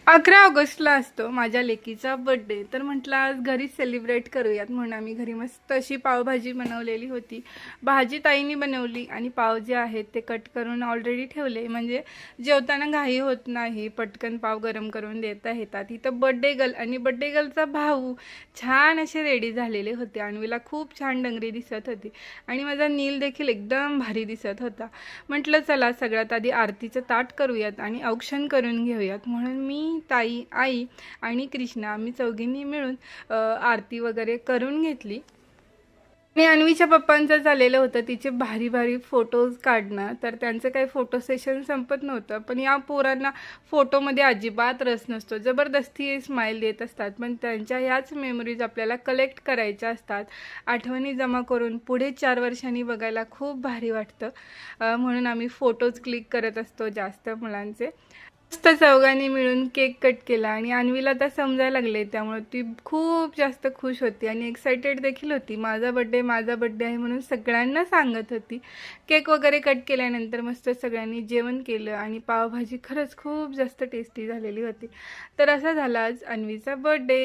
11 ऑगस्टला असतो माझ्या लेकीचा बर्थडे. तर म्हटलं आज घरी सेलिब्रेट करूयात म्हणून आम्ही घरी मस्त अशी पावभाजी बनवलेली होती. भाजी ताईंनी बनवली आणि पाव जे आहेत ते कट करून ऑलरेडी ठेवले, म्हणजे जेवताना घाई होत नाही, पटकन पाव गरम करून देता येतात. इथं बर्थडे गर्ल आणि बर्थडे गर्लचा भाऊ छान असे रेडी झालेले होते. अन्वीला खूप छान डंगरी दिसत होती आणि माझा नील देखील एकदम भारी दिसत होता. म्हटलं चला सगळ्यात आधी आरतीचं ताट करूयात आणि औक्षण करून घेऊयात म्हणून मी, ताई, आई आणि कृष्णा आम्ही चौघींनी मिळून आरती वगैरे करून घेतली. आणि अन्वीच्या पप्पांचं झालेलं होतं तिचे भारी भारी फोटोज काढणं, तर त्यांचं काही फोटो सेशन संपत नव्हतं. पण या पोरांना फोटोमध्ये अजिबात रस नसतो, जबरदस्ती स्माईल देत असतात. पण त्यांच्या ह्याच मेमरीज आपल्याला कलेक्ट करायच्या असतात, आठवणी जमा करून पुढे 4 वर्षांनी बघायला खूप भारी वाटतं. म्हणून आम्ही फोटोज क्लिक करत असतो जास्त मुलांचे. मस्त चौघांनी मिळून केक कट केला आणि अन्वीला आता समजायला लागले, त्यामुळे ती खूप जास्त खुश होती आणि एक्सायटेड देखील होती. माझा बड्डे आहे म्हणून सगळ्यांना सांगत होती. केक वगैरे कट केल्यानंतर मस्त सगळ्यांनी जेवण केलं आणि पावभाजी खरंच खूप जास्त टेस्टी झालेली होती. तर असा झाला आज अन्वीचा बर्थडे.